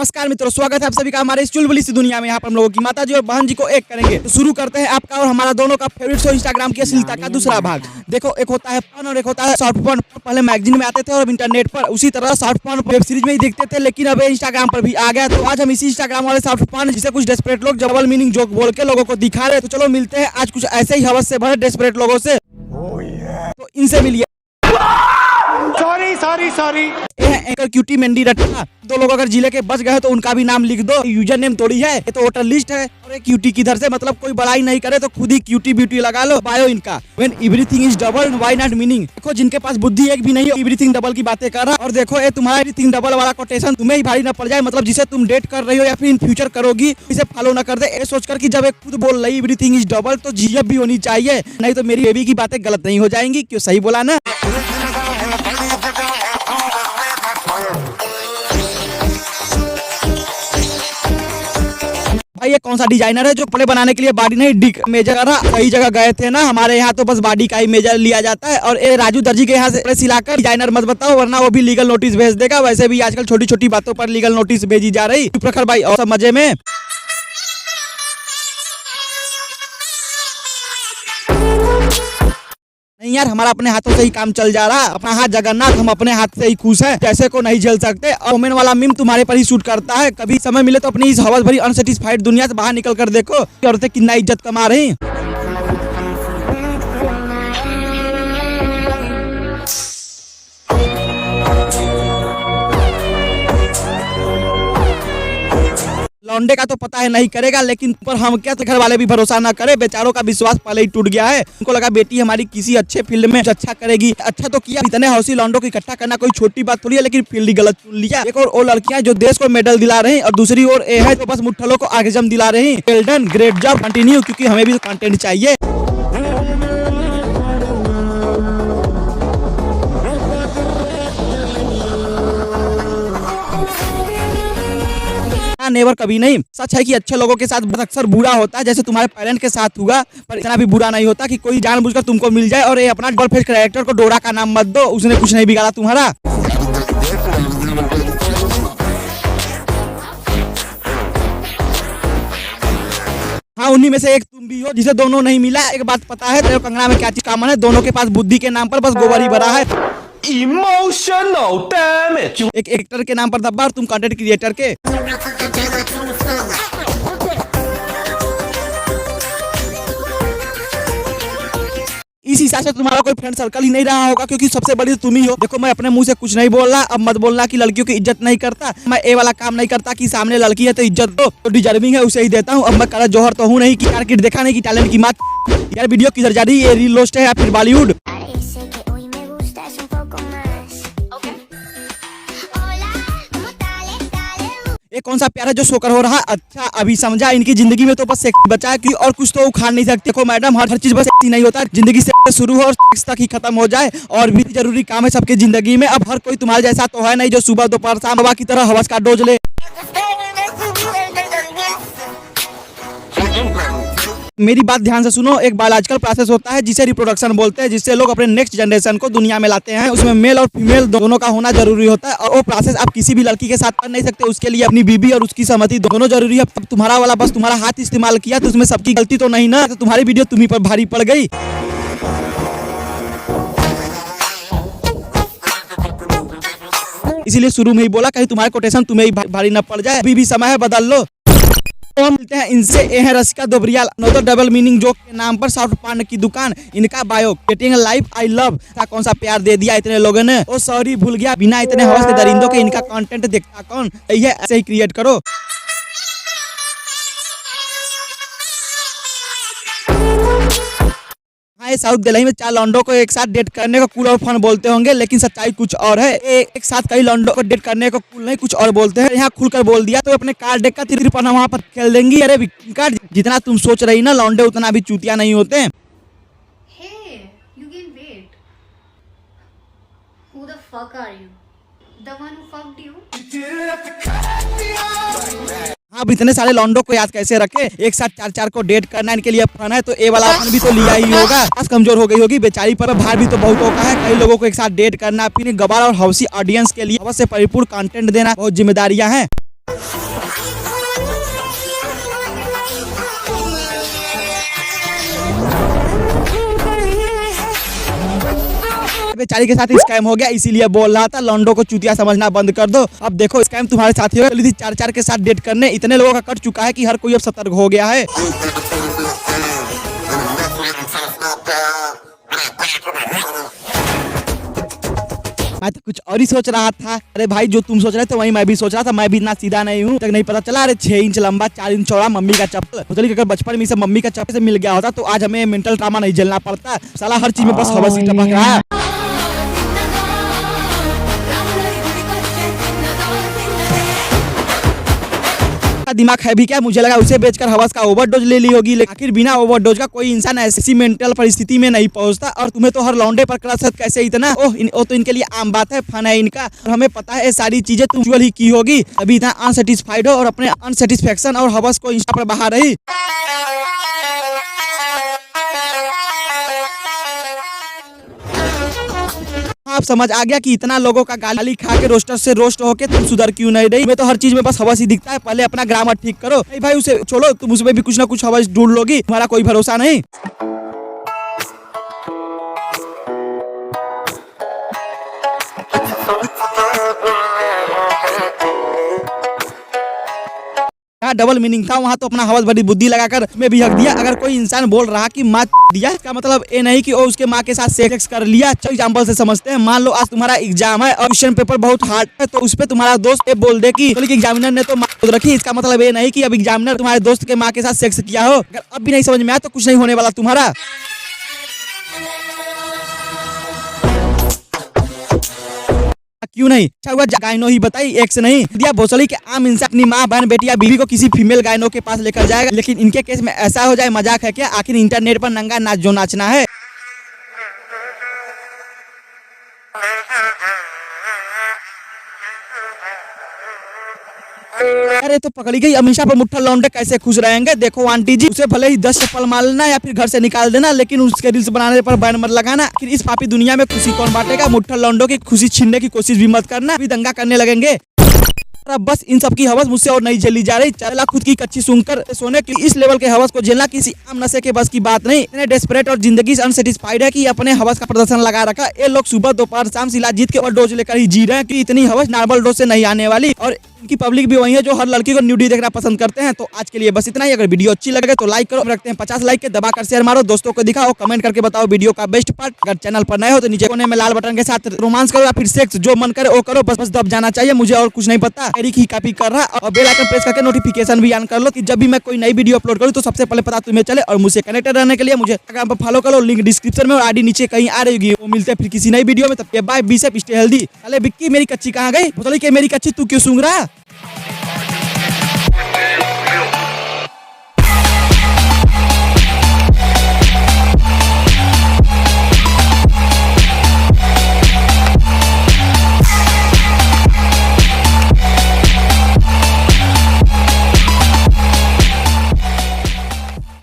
नमस्कार मित्रों, स्वागत है आप सभी का हमारे इस चुलबुली सी दुनिया में। यहाँ पर हम लोगों की माता जी और बहन जी को एक करेंगे। तो शुरू करते हैं आपका और हमारा दोनों का फेवरेट शो इंस्टाग्राम की अश्लीलता का दूसरा भाग। देखो, एक होता है फन और एक होता है शॉर्ट फॉर्म। पहले मैगजीन में आते थे और अब इंटरनेट पर उसी तरह शॉर्ट फॉर्म वेब सीरीज में ही देखते थे, लेकिन अब इंस्टाग्राम पर भी आ गया। तो आज हम इसी इंस्टाग्राम वाले शॉर्ट फॉर्म जिसे कुछ डेस्परेट लोग डबल मीनिंग जोक बोल के लोगों को दिखा रहे। तो चलो मिलते हैं आज कुछ ऐसे ही हवस से भरे डेस्परेट लोगों से। तो इनसे मिलिए। सॉरी एंकर क्यूटी मेंडी रट्टा। दो लोग अगर जिले के बच गए तो उनका भी नाम लिख दो। यूजर नेम थोड़ी है, ये तो वोटर लिस्ट है। और एक क्यूटी किधर से, मतलब कोई बड़ाई नहीं करे तो खुद ही क्यूटी ब्यूटी लगा लो। बायो इनका when everything is double why not meaning. देखो, जिनके पास बुद्धि एक भी नहीं, एवरीथिंग डबल की बातें कर रहा। और देखो, ये तुम्हारा एवरीथिंग डबल वाला कोटेशन तुम्हें ही भारी न पड़ जाए। मतलब जिसे तुम डेट कर रही हो या फिर इन फ्यूचर करोगी, इसे फॉलो न कर दे ये सोचकर कि जब एक खुद बोल रही एवरीथिंग इज डबल तो जीएफ भी होनी चाहिए, नहीं तो मेरी बेबी की बातें गलत नहीं हो जाएंगी। क्यों, सही बोला ना? भाई, ये कौन सा डिजाइनर है जो कपड़े बनाने के लिए बॉडी नहीं डिक मेजर कर रहा? कई जगह गए थे ना, हमारे यहाँ तो बस बॉडी का ही मेजर लिया जाता है। और ये राजू दर्जी के यहाँ से सिलाकर डिजाइनर मत बताओ, वरना वो भी लीगल नोटिस भेज देगा। वैसे भी आजकल छोटी छोटी बातों पर लीगल नोटिस भेजी जा रही। चुप रखर भाई, और सब मजे में। नहीं यार, हमारा अपने हाथों से ही काम चल जा रहा। अपना हाथ जगन्नाथ, हम अपने हाथ से ही खुश हैं। जैसे को नहीं झेल सकते। और वोमेन वाला मीम तुम्हारे पर ही शूट करता है। कभी समय मिले तो अपनी इस हवस भरी अनसेटिस्फाइड दुनिया से बाहर निकल कर देखो कि औरतें कितना इज्जत कमा रही। लौंडे का तो पता है नहीं करेगा, लेकिन पर हम क्या, तो घर वाले भी भरोसा ना करे। बेचारों का विश्वास पहले ही टूट गया है। उनको लगा बेटी हमारी किसी अच्छे फील्ड में अच्छा करेगी। अच्छा तो किया, इतने हौसी लौंडों को इकट्ठा करना कोई छोटी बात थोड़ी है, लेकिन फील्ड ही गलत चुन लिया। एक और वो लड़कियां जो देश को मेडल दिला रही और दूसरी ओर ये है तो बस मुठ्ठलों को आगजम दिला रही। Well done, great job, continue, क्योंकि हमें भी कंटेंट चाहिए। नेवर, कभी नहीं। सच है कि अच्छे लोगों के साथ अक्सर बुरा होता है, जैसे तुम्हारे पेरेंट के साथ हुआ। पर इतना भी बुरा नहीं होता कि कोई जानबूझकर तुमको मिल जाए। और ये अपना गर्लफ्रेंड कैरेक्टर को डोरा का नाम मत दो, उसने कुछ नहीं बिगाड़ा तुम्हारा। हाँ, उन्हीं में से एक तुम भी हो जिसे दोनों नहीं मिला। एक बात पता है तेरे कंगना में क्या चीज कॉमन है? दोनों के पास बुद्धि के नाम पर बस गोबर ही भरा है। Emotional damage. एक एक्टर के नाम पर दब्बा और तुम कंटेंट क्रिएटर के। इस हिसाब से तुम्हारा कोई फ्रेंड सर्कल ही नहीं रहा होगा, क्योंकि सबसे बड़ी तो तुम ही हो। देखो, मैं अपने मुंह से कुछ नहीं बोल रहा। अब मत बोलना कि लड़कियों की इज्जत नहीं करता। मैं ये वाला काम नहीं करता कि सामने लड़की है तो इज्जत दो, तो डिजर्विंग है उसे ही देता हूँ। अब मैं करा जौहर तो हूँ नहीं कि मार्केट देखा नहीं कि टैलेंट की मात। यार, वीडियो किधर जा रही है? ये रील रोस्ट है या फिर बॉलीवुड? ये कौन सा प्यार है जो शोकर हो रहा? अच्छा, अभी समझा। इनकी जिंदगी में तो बस सेक्स बचा है कि और कुछ तो उखाड़ नहीं सकते। देखो मैडम, हर चीज बस सेक्स नहीं होता। जिंदगी से शुरू हो और सेक्स तक ही खत्म हो जाए, और भी जरूरी काम है सबके जिंदगी में। अब हर कोई तुम्हारे जैसा तो है नहीं जो सुबह दोपहर शाम हवा की तरह हवस का डोज ले। मेरी बात ध्यान से सुनो। एक बायोलॉजिकल प्रोसेस होता है जिसे रिप्रोडक्शन बोलते हैं, जिससे लोग अपने नेक्स्ट जनरेशन को दुनिया में लाते हैं। उसमें मेल और फीमेल दोनों का होना जरूरी होता है। और वो प्रोसेस आप किसी भी लड़की के साथ कर नहीं सकते। उसके लिए अपनी बीबी और उसकी सहमति दोनों जरूरी है। अब तुम्हारा वाला बस तुम्हारा हाथ इस्तेमाल किया तो उसमें सबकी गलती तो नहीं ना? तो तुम्हारी वीडियो तुम्ही पर भारी पड़ गई। इसीलिए शुरू में ही बोला, कहीं तुम्हारे कोटेशन तुम्हें ही भारी न पड़ जाए। अभी भी समय है, बदल लो। तो हम मिलते हैं इनसे। ये है रसिका दोबरियाल, नोदर डबल मीनिंग जोक के नाम पर सॉफ्ट पान की दुकान। इनका bio, getting life I love. कौन सा प्यार दे दिया इतने लोगों ने? ओ सॉरी, भूल गया। बिना इतने हवस के दरिंदों के इनका कंटेंट देखता कौन? यही है, ऐसे ही क्रिएट करो। हाँ, साउथ दिल्ली में 4 लौंडों को एक साथ डेट करने को कूल और फन बोलते होंगे, लेकिन सच्चाई कुछ और है। एक साथ कई लौंडों को डेट करने को कूल नहीं कुछ और बोलते हैं। यहाँ खुलकर बोल दिया तो अपने कार्ड डेक का तिरपना वहाँ पर खेल देंगी। अरे कार्ड, जितना तुम सोच रही ना लौंडे उतना भी चूतिया नहीं होते। Hey, you gained weight. Who the fuck are you? The one who fucked you? अब इतने सारे लौंडों को याद कैसे रखे? एक साथ 4 को डेट करना इनके लिए फन है, तो ए वाला फन भी तो लिया ही होगा। आज कमजोर हो गई होगी बेचारी, पर भार भी तो बहुत होगा है। कई लोगों को एक साथ डेट करना, अपनी गवार और हौसी ऑडियंस के लिए अवश्य परिपूर्ण कंटेंट देना बहुत जिम्मेदारियां हैं। बेचारी के साथ स्कैम हो गया, इसीलिए बोल रहा था लॉन्डो को चूतिया समझना बंद कर दो। अब देखो स्कैम तुम्हारे साथ ही होगा। 4-4 के साथ डेट करने इतने लोगों का कट चुका है कि हर कोई अब सतर्क हो गया है। मैं तो कुछ और ही सोच रहा था। अरे भाई जो तुम सोच रहे थे वही मैं भी सोच रहा था। मैं भी इतना सीधा नहीं हूँ, तक नहीं पता चला। अरे 6 इंच लंबा 4 इंच चौड़ा मम्मी का चप्पल। सोचली अगर बचपन में सब मम्मी का चप्पल से मिल गया होता तो आज हमें मेंटल ट्रामा नहीं झेलना पड़ता। साला हर चीज में बस हवस ही टपक रहा है। दिमाग है भी क्या? मुझे लगा उसे बेचकर हवस का ओवरडोज ले ली होगी, लेकिन आखिर बिना ओवरडोज का कोई इंसान ऐसी मेंटल परिस्थिति में नहीं पहुंचता। और तुम्हें तो हर लौंडे पर क्रश है कैसे इतना? वो तो इनके लिए आम बात है, फन है इनका। और हमें पता है ये सारी चीजें तुम यूजुअल ही की होगी, अभी इतना अनसेटिस्फाइड हो और अपने अनसेटिस्फेक्शन और हवस को इंस्टा पर बहा रही। आप समझ आ गया कि इतना लोगों का गाली खा के रोस्टर से रोस्ट होके तुम सुधर क्यों नहीं रही? मैं तो हर चीज में बस हवस ही दिखता है। पहले अपना ग्रामर ठीक करो। भाई उसे छोड़ो, तुम उसमें भी कुछ ना कुछ हवस ढूंढ लोगी, तुम्हारा कोई भरोसा नहीं। डबल मीनिंग था वहाँ तो अपना हवस बड़ी बुद्धि लगाकर मैं भी हक दिया। अगर कोई इंसान बोल रहा कि माँ दिया, इसका मतलब ये नहीं कि वो उसके माँ के साथ सेक्स कर लिया। चलो एग्जांपल से समझते हैं। मान लो आज तुम्हारा एग्जाम है और क्वेश्चन पेपर बहुत हार्ड है, तो उस पे तुम्हारा दोस्त ये बोल दे कि एग्जामिनर ने तो माँ खुद रखी। इसका मतलब ये नहीं कि अब एग्जामिनर तुम्हारे दोस्त के माँ के साथ सेक्स किया हो। अगर अब भी नहीं समझ में आया तो कुछ नहीं होने वाला तुम्हारा। क्यों नहीं? अच्छा हुआ गायनो ही बताई, एक से नहीं दिया। भोसड़ी के आम इंसान अपनी माँ बहन बेटी या बीवी को किसी फीमेल गायनो के पास लेकर जाएगा, लेकिन इनके केस में ऐसा हो जाए मजाक है क्या? आखिर इंटरनेट पर नंगा नाच जो नाचना है। अरे तो पकड़ी गई अमीषा पर मुट्ठा लौंडे कैसे खुश रहेंगे? देखो आंटी जी, उसे भले ही 10 चप्पल मारना या फिर घर से निकाल देना, लेकिन उसके रील्स बनाने पर बैन मत लगाना। फिर इस पापी दुनिया में खुशी कौन बांटेगा? मुट्ठा लौंडों की खुशी छीनने की कोशिश भी मत करना, भी दंगा करने लगेंगे। अब बस इन सब की हवस मुझसे और नहीं झेली जा रही। चला खुद की कच्ची सुनकर सोने की इस लेवल के हवस को झेलना किसी आम नशे के बस की बात नहीं। इतने डेस्परेट और जिंदगी से अनसेटिस्फाइड है कि अपने हवस का प्रदर्शन लगा रखा। ये लोग सुबह दोपहर शाम शिलाजीत के और डोज लेकर ही जी रहे हैं कि इतनी हवस नॉर्मल डोज से नहीं आने वाली। और इनकी पब्लिक भी वही है जो हर लड़की को न्यूडी देखना पसंद करते हैं। तो आज के लिए बस इतना ही। अगर वीडियो अच्छी लगे तो लाइक करो। रखते हैं 50 लाइक के, दबाकर शेयर मारो, दोस्तों को दिखाओ, कमेंट करके बताओ वीडियो का बेस्ट पार्ट। अगर चैनल पर नए हो तो नीचे कोने में लाल बटन के साथ रोमांस करो या फिर सेक्स, जो मन करे वो करो, बस दब जाना चाहिए। मुझे और कुछ नहीं पता। एरिक ही कॉपी कर रहा। और बेल आइकन प्रेस करके नोटिफिकेशन भी ऑन कर लो कि जब भी मैं कोई नई वीडियो अपलोड करूँ तो सबसे पहले पता तुम्हें चले। और मुझसे कनेक्टेड रहने के लिए मुझे इंस्टाग्राम पर फॉलो करो, लिंक डिस्क्रिप्शन में और आईडी नीचे कहीं आ रही होगी। वो मिलते हैं फिर किसी नई वीडियो में। तब के bye, be safe, stay healthy. अरे बिक्की मेरी कच्ची कहाँ गई? बोतली के मेरी कच्ची तू क्यों सूंघ रहा?